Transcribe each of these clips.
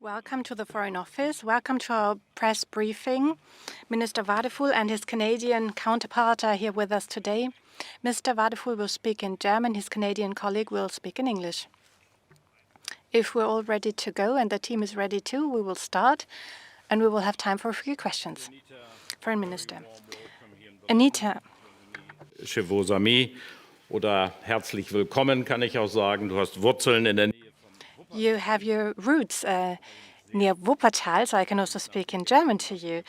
Welcome to the Foreign Office. Welcome to our press briefing. Minister Wadephul and his Canadian counterpart are here with us today. Mr. Wadephul will speak in German. His Canadian colleague will speak in English. If we're all ready to go and the team is ready too, we will start and we will have time for a few questions. Foreign Minister. Anita. Chevaux amis oder herzlich willkommen, kann ich auch sagen. Du hast Wurzeln in der Nähe. You have your roots near Wuppertal, so I can also speak in German to you.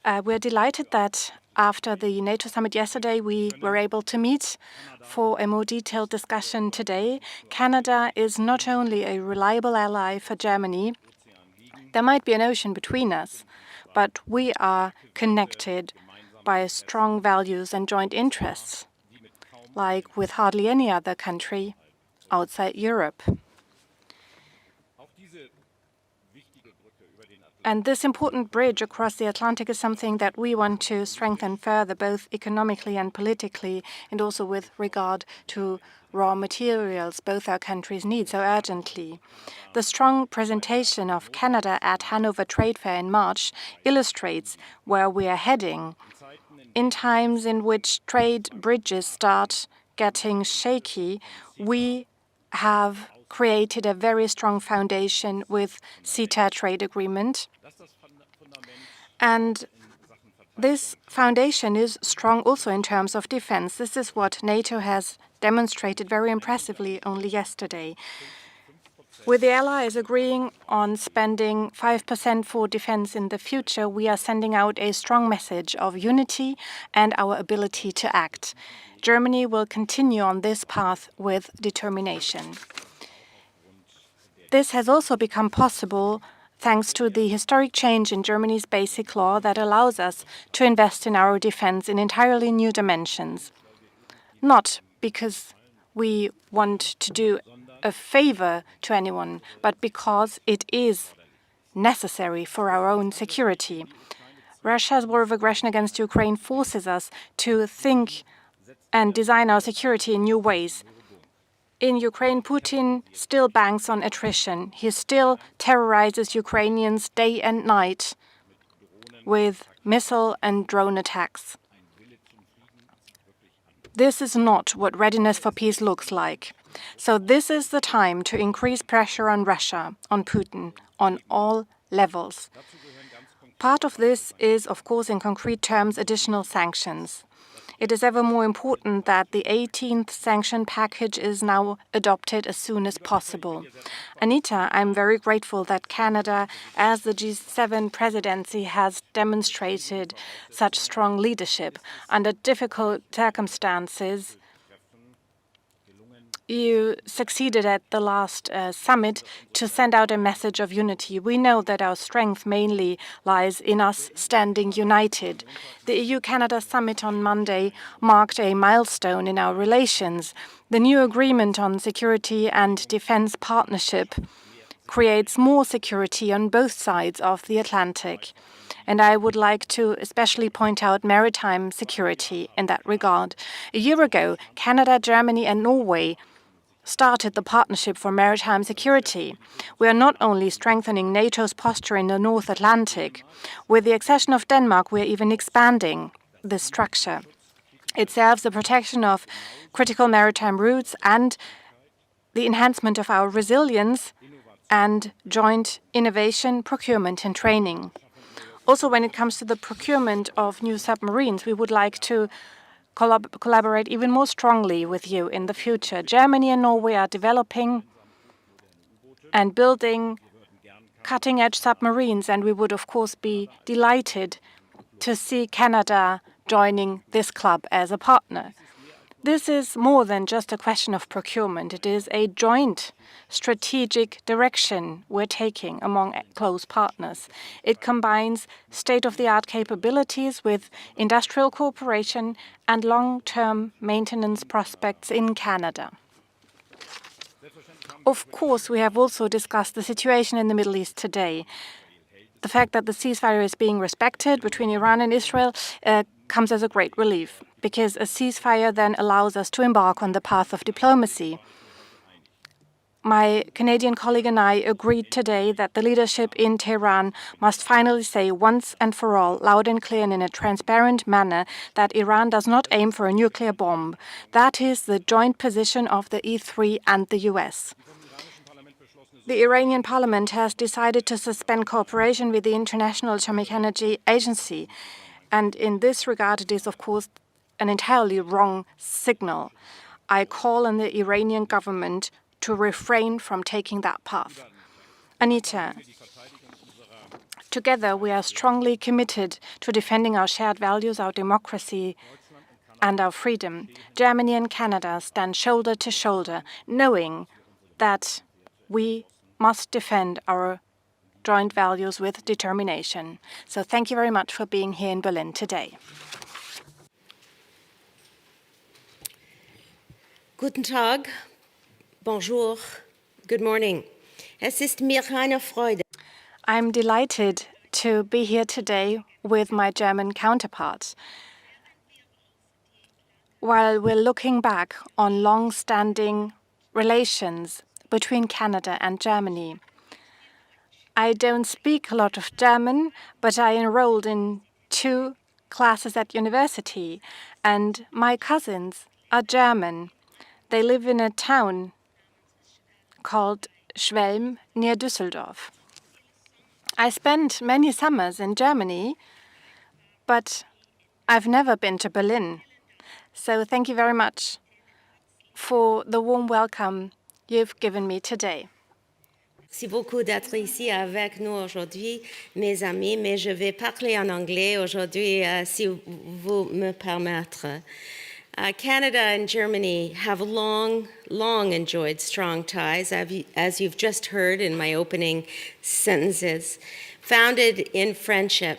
We're delighted that after the NATO summit yesterday, we were able to meet for a more detailed discussion today. Canada is not only a reliable ally for Germany. There might be an ocean between us, but we are connected by strong values and joint interests, like with hardly any other country outside Europe. And this important bridge across the Atlantic is something that we want to strengthen further, both economically and politically, and also with regard to raw materials both our countries need so urgently. The strong presentation of Canada at Hanover Trade Fair in March illustrates where we are heading. In times in which trade bridges start getting shaky, we have created a very strong foundation with CETA trade agreement. And this foundation is strong also in terms of defense. This is what NATO has demonstrated very impressively only yesterday. With the allies agreeing on spending 5% for defense in the future, we are sending out a strong message of unity and our ability to act. Germany will continue on this path with determination. This has also become possible thanks to the historic change in Germany's basic law that allows us to invest in our defense in entirely new dimensions. Not because we want to do a favor to anyone, but because it is necessary for our own security. Russia's war of aggression against Ukraine forces us to think and design our security in new ways. In Ukraine, Putin still banks on attrition. He still terrorizes Ukrainians day and night with missile and drone attacks. This is not what readiness for peace looks like. So this is the time to increase pressure on Russia, on Putin, on all levels. Part of this is, of course, in concrete terms, additional sanctions. It is ever more important that the 18th sanction package is now adopted as soon as possible. Anita, I'm very grateful that Canada, as the G7 presidency, has demonstrated such strong leadership. Under difficult circumstances, you succeeded at the last summit to send out a message of unity. We know that our strength mainly lies in us standing united. The EU-Canada summit on Monday marked a milestone in our relations. The new agreement on security and defense partnership creates more security on both sides of the Atlantic. And I would like to especially point out maritime security in that regard. A year ago, Canada, Germany, and Norway started the Partnership for Maritime Security. We are not only strengthening NATO's posture in the North Atlantic. With the accession of Denmark, we are even expanding this structure. It serves the protection of critical maritime routes and the enhancement of our resilience and joint innovation, procurement, and training. Also, when it comes to the procurement of new submarines, we would like to collaborate even more strongly with you in the future. Germany and Norway are developing and building cutting-edge submarines, and we would, of course, be delighted to see Canada joining this club as a partner. This is more than just a question of procurement. It is a joint strategic direction we're taking among close partners. It combines state-of-the-art capabilities with industrial cooperation and long-term maintenance prospects in Canada. Of course, we have also discussed the situation in the Middle East today. The fact that the ceasefire is being respected between Iran and Israel comes as a great relief, because a ceasefire then allows us to embark on the path of diplomacy. My Canadian colleague and I agreed today that the leadership in Tehran must finally say once and for all, loud and clear and in a transparent manner, that Iran does not aim for a nuclear bomb. That is the joint position of the E3 and the US. The Iranian parliament has decided to suspend cooperation with the International Atomic Energy Agency. And in this regard, it is, of course, an entirely wrong signal. I call on the Iranian government to refrain from taking that path. Anita, together we are strongly committed to defending our shared values, our democracy, and our freedom. Germany and Canada stand shoulder to shoulder, knowing that we must defend our joint values with determination. So thank you very much for being here in Berlin today. Guten Tag, bonjour, good morning. Es ist mir eine Freude. I'm delighted to be here today with my German counterparts. While we're looking back on long-standing relations between Canada and Germany, I don't speak a lot of German, but I enrolled in 2 classes at university, and my cousins are German. They live in a town called Schwelm near Düsseldorf. I spent many summers in Germany, but I've never been to Berlin. So thank you very much for the warm welcome you've given me today. Merci beaucoup d'être ici avec nous aujourd'hui, mes amis, mais je vais parler en anglais aujourd'hui, si vous me permettez. Canada and Germany have long enjoyed strong ties, as you've just heard in my opening sentences, founded in friendship,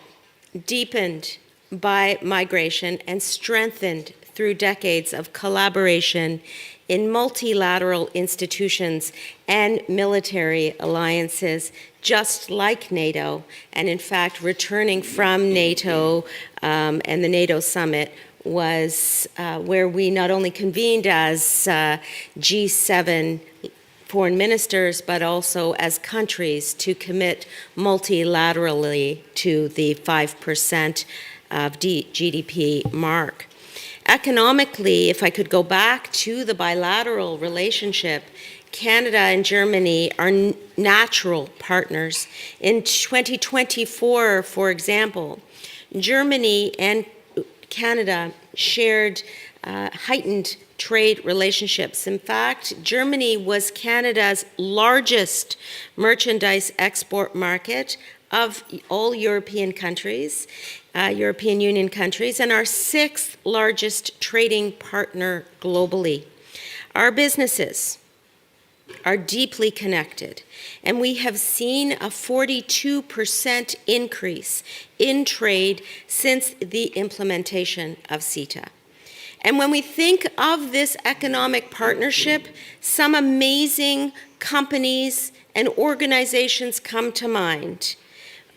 deepened by migration, and strengthened through decades of collaboration in multilateral institutions and military alliances, just like NATO, and in fact, returning from NATO and the NATO summit was where we not only convened as G7 foreign ministers, but also as countries to commit multilaterally to the 5% of GDP mark. Economically, if I could go back to the bilateral relationship, Canada and Germany are natural partners. In 2024, for example, Germany and Canada shared heightened trade relationships. In fact, Germany was Canada's largest merchandise export market of all European countries, European Union countries, and our 6th largest trading partner globally. Our businesses are deeply connected, and we have seen a 42% increase in trade since the implementation of CETA. And when we think of this economic partnership, some amazing companies and organizations come to mind.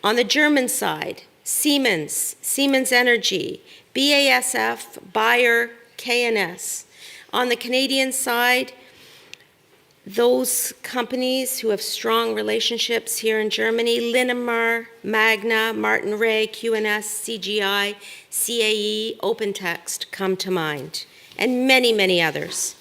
On the German side, Siemens, Siemens Energy, BASF, Bayer, K&S. On the Canadian side, those companies who have strong relationships here in Germany, Linamar, Magna, Martin Ray, QNS, CGI, CAE, OpenText come to mind, and many, many others.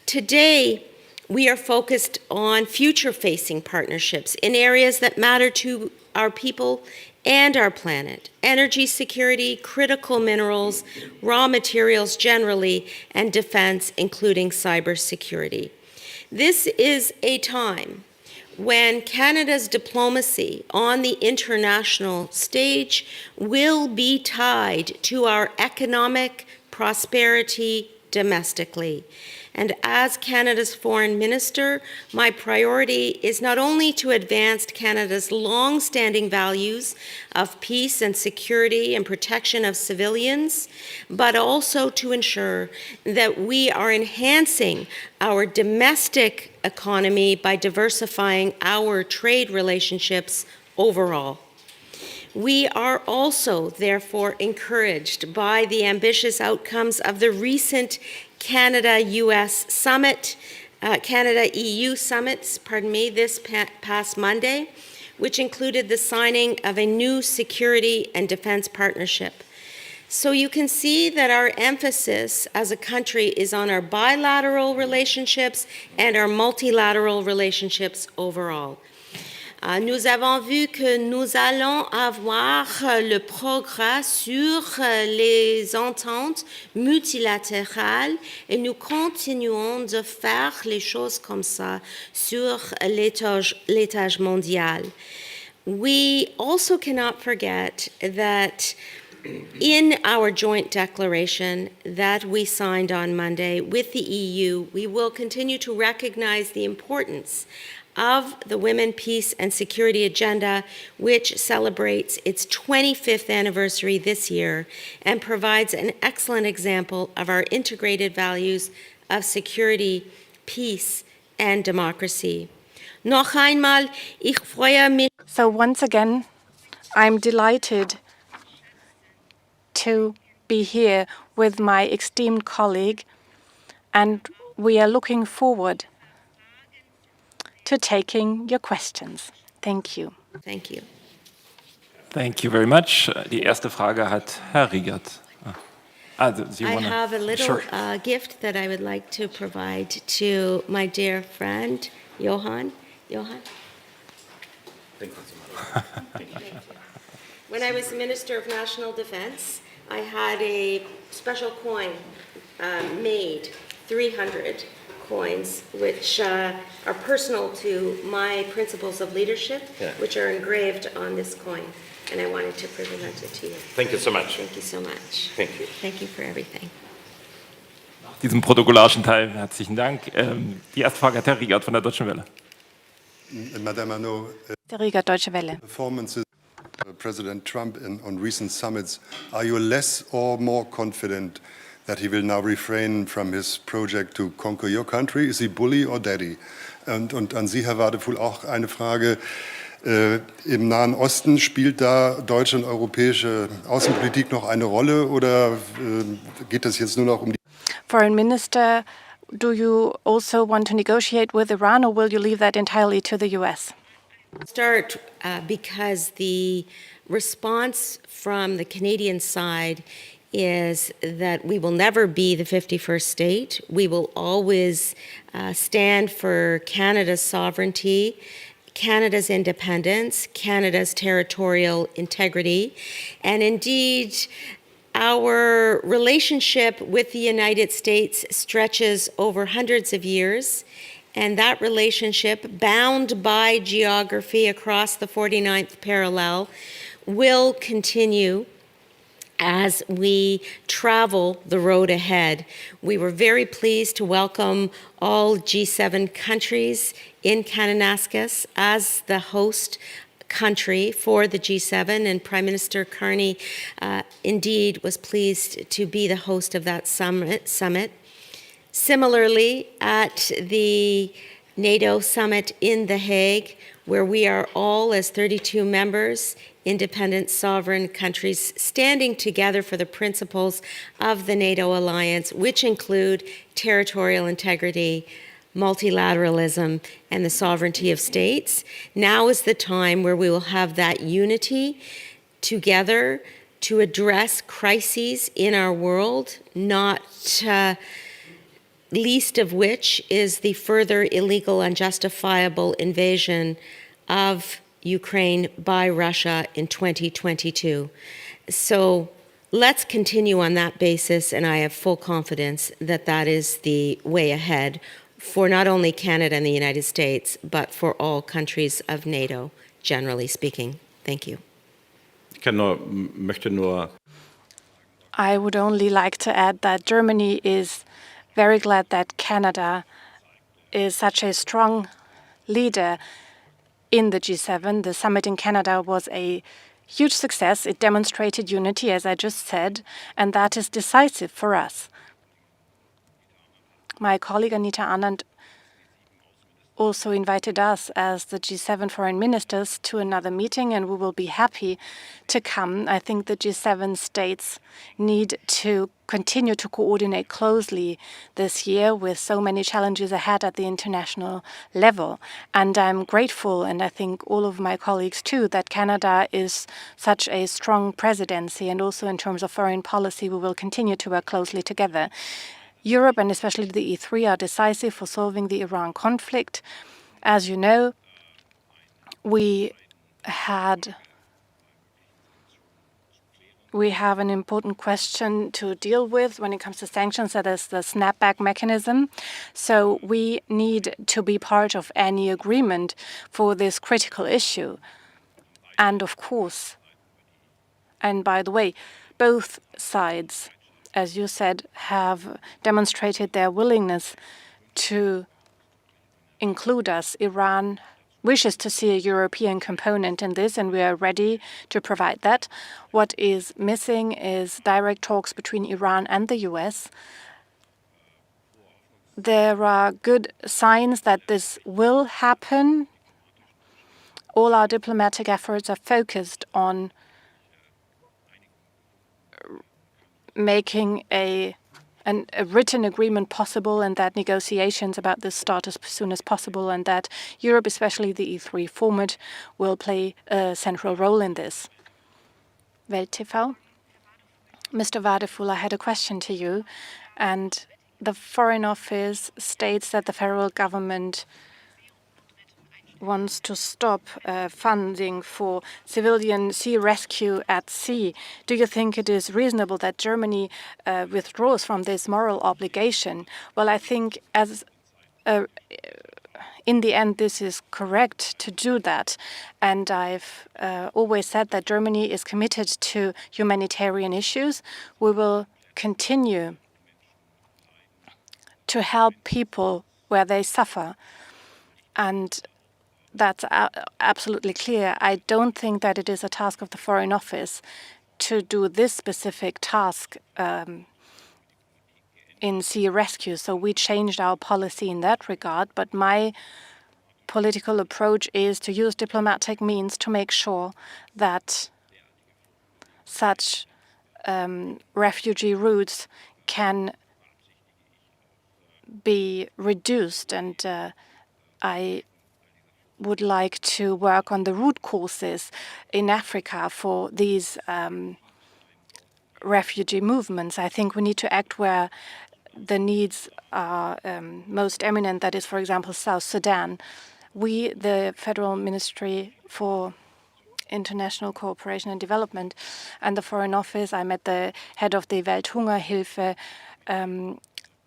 Today, we are focused on future-facing partnerships in areas that matter to our people and our planet: energy security, critical minerals, raw materials generally, and defense, including cybersecurity. This is a time when Canada's diplomacy on the international stage will be tied to our economic prosperity domestically. And as Canada's Foreign Minister, my priority is not only to advance Canada's long-standing values of peace and security and protection of civilians, but also to ensure that we are enhancing our domestic economy by diversifying our trade relationships overall. We are also, therefore, encouraged by the ambitious outcomes of the recent Canada-US summit Canada-EU summits, this past Monday, which included the signing of a new security and defense partnership. So you can see that our emphasis as a country is on our bilateral relationships and our multilateral relationships overall. Nous avons vu que nous allons avoir le progrès sur les ententes multilatérales et nous continuons de faire les choses comme ça sur l'étage mondial. We also cannot forget that in our joint declaration that we signed on Monday with the EU, we will continue to recognize the importance of the Women, Peace and Security Agenda, which celebrates its 25th anniversary this year and provides an excellent example of our integrated values of security, peace, and democracy. Noch einmal, ich freue mich. So once again, I'm delighted to be here with my esteemed colleague, and we are looking forward to taking your questions. Thank you. Thank you. Thank you very much. Die erste Frage hat Herr Riegert. I have a little gift that I would like to provide to my dear friend, Johan. Johan? Thank you so much. Thank you. When I was Minister of National Defense, I had a special coin made, 300 coins, which are personal to my principles of leadership, which are engraved on this coin. And I wanted to present it to you. Thank you so much. Thank you so much. Thank you. Thank you for everything. Nach diesem protokollarischen Teil herzlichen Dank. Die erste Frage hat Herr Riegert von der Deutschen Welle. Madame Arnaud, Der Riegert, Deutsche Welle. performances of President Trump on recent summits, are you less or more confident that he will now refrain from his project to conquer your country? Is he bully or daddy? Und an Sie, Herr Wadephul, auch eine Frage. Im Nahen Osten spielt da deutsche und europäische Außenpolitik noch eine Rolle oder geht es jetzt nur noch um die... Foreign Minister, do you also want to negotiate with Iran, or will you leave that entirely to the US? Start because the response from the Canadian side is that we will never be the 51st state. We will always stand for Canada's sovereignty, Canada's independence, Canada's territorial integrity, and indeed, our relationship with the United States stretches over hundreds of years, and that relationship, bound by geography across the 49th parallel, will continue as we travel the road ahead. We were very pleased to welcome all G7 countries in Kananaskis as the host country for the G7, and Prime Minister Carney indeed was pleased to be the host of that summit. Similarly, at the NATO summit in The Hague, where we are all, as 32 members, independent sovereign countries, standing together for the principles of the NATO alliance, which include territorial integrity, multilateralism, and the sovereignty of states. Now is the time where we will have that unity together to address crises in our world, not least of which is the further illegal, unjustifiable invasion of Ukraine by Russia in 2022. So let's continue on that basis, and I have full confidence that that is the way ahead for not only Canada and the United States, but for all countries of NATO, generally speaking. Thank you. I would only like to add that Germany is very glad that Canada is such a strong leader in the G7. The summit in Canada was a huge success. It demonstrated unity, as I just said, and that is decisive for us. My colleague Anita Anand also invited us as the G7 foreign ministers to another meeting, and we will be happy to come. I think the G7 states need to continue to coordinate closely this year with so many challenges ahead at the international level. And I'm grateful, and I think all of my colleagues too, that Canada is such a strong presidency, and also in terms of foreign policy, we will continue to work closely together. Europe, and especially the E3, are decisive for solving the Iran conflict. As you know, we have an important question to deal with when it comes to sanctions, that is the snapback mechanism. So we need to be part of any agreement for this critical issue. And of course, and by the way, both sides, as you said, have demonstrated their willingness to include us. Iran wishes to see a European component in this, and we are ready to provide that. What is missing is direct talks between Iran and the US. There are good signs that this will happen. All our diplomatic efforts are focused on making a written agreement possible, and that negotiations about this start as soon as possible, and that Europe, especially the E3 format, will play a central role in this. Welt TV. Mr. Wadephul, I had a question to you, and the Foreign Office states that the federal government wants to stop funding for civilian sea rescue at sea. Do you think it is reasonable that Germany withdraws from this moral obligation? Well, I think in the end, this is correct to do that. And I've always said that Germany is committed to humanitarian issues. We will continue to help people where they suffer. And that's absolutely clear. I don't think that it is a task of the Foreign Office to do this specific task in sea rescue. So we changed our policy in that regard. But my political approach is to use diplomatic means to make sure that such refugee routes can be reduced. And I would like to work on the root causes in Africa for these refugee movements. I think we need to act where the needs are most eminent, that is, for example, South Sudan. We, the Federal Ministry for International Cooperation and Development and the Foreign Office, I met the head of the Welthungerhilfe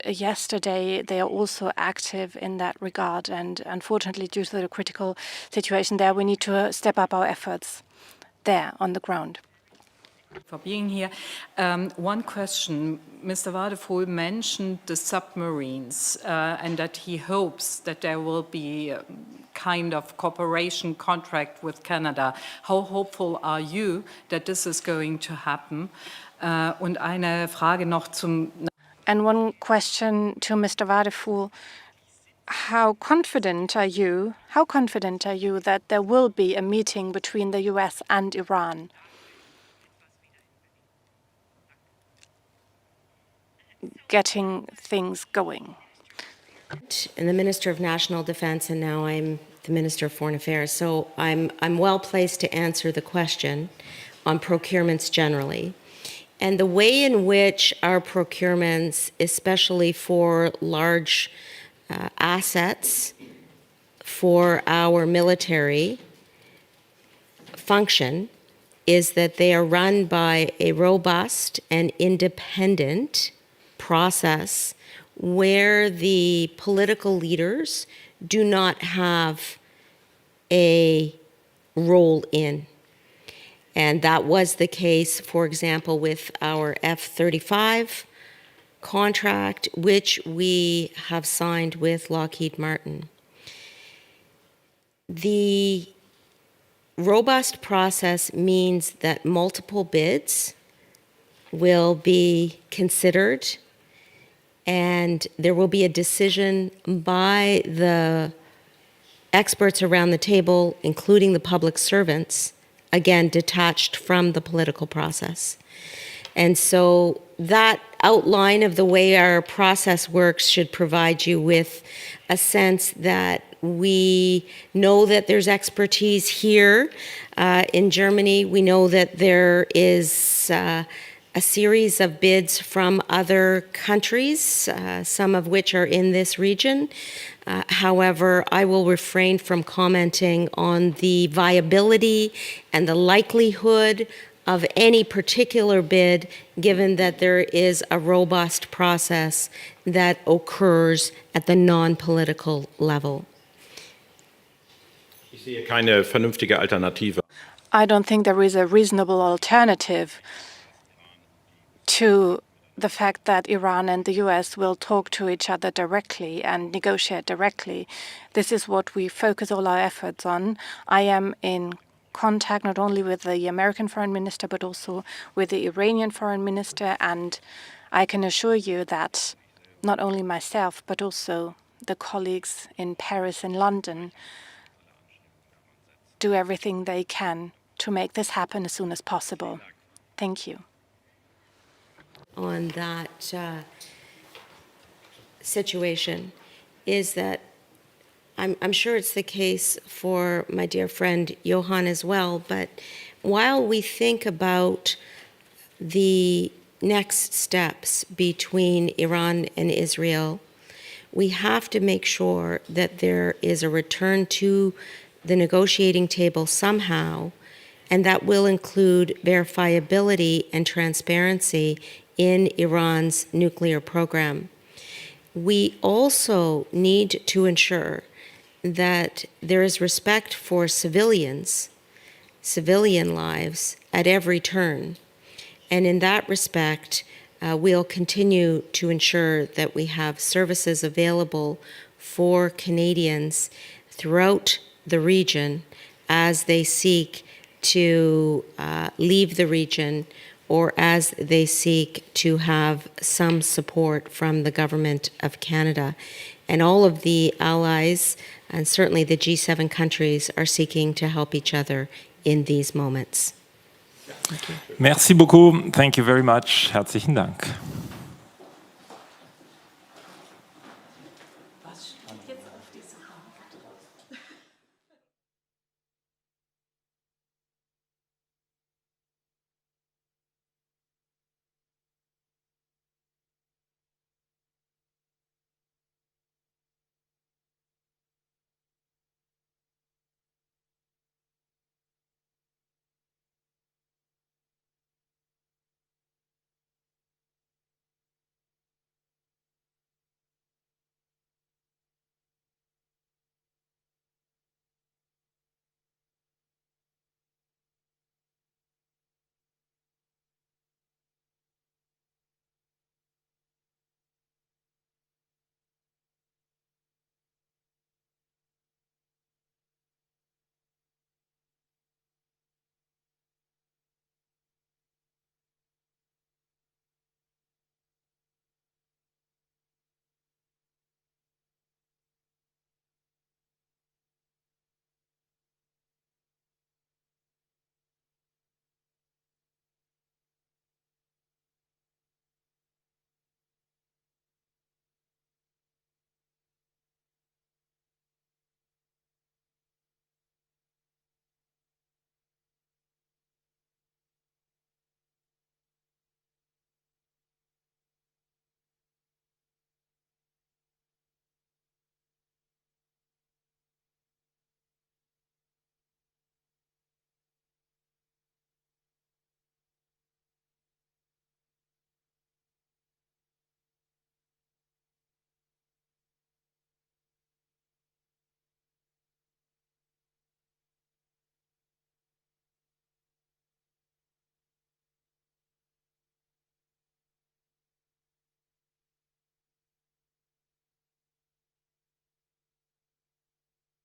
yesterday. They are also active in that regard, and unfortunately, due to the critical situation there, we need to step up our efforts there on the ground. For being here. One question. Mr. Wadephul mentioned the submarines and that he hopes that there will be a kind of cooperation contract with Canada. How hopeful are you that this is going to happen? Und eine Frage noch zum And one question to Mr. Wadephul: how confident are you that there will be a meeting between the US and Iran? Getting things going. And the Minister of National Defense, and now I'm the Minister of Foreign Affairs. So I'm well placed to answer the question on procurements generally. And the way in which our procurements, especially for large assets for our military, function is that they are run by a robust and independent process where the political leaders do not have a role in. And that was the case, for example, with our F-35 contract, which we have signed with Lockheed Martin. The robust process means that multiple bids will be considered, and there will be a decision by the experts around the table, including the public servants, again, detached from the political process. And so that outline of the way our process works should provide you with a sense that we know that there's expertise here in Germany. We know that there is a series of bids from other countries, some of which are in this region. However, I will refrain from commenting on the viability and the likelihood of any particular bid, given that there is a robust process that occurs at the non-political level. Ich sehe keine vernünftige Alternative. I don't think there is a reasonable alternative to the fact that Iran and the US will talk to each other directly and negotiate directly. This is what we focus all our efforts on. I am in contact not only with the American foreign minister, but also with the Iranian foreign minister, and I can assure you that not only myself, but also the colleagues in Paris and London do everything they can to make this happen as soon as possible. Thank you. On that situation is that I'm sure it's the case for my dear friend Johan as well, but while we think about the next steps between Iran and Israel, we have to make sure that there is a return to the negotiating table somehow, and that will include verifiability and transparency in Iran's nuclear program. We also need to ensure that there is respect for civilians, civilian lives at every turn. And in that respect, we'll continue to ensure that we have services available for Canadians throughout the region as they seek to leave the region or as they seek to have some support from the Government of Canada. And all of the allies, and certainly the G7 countries, are seeking to help each other in these moments. Merci beaucoup. Thank you very much. Herzlichen Dank.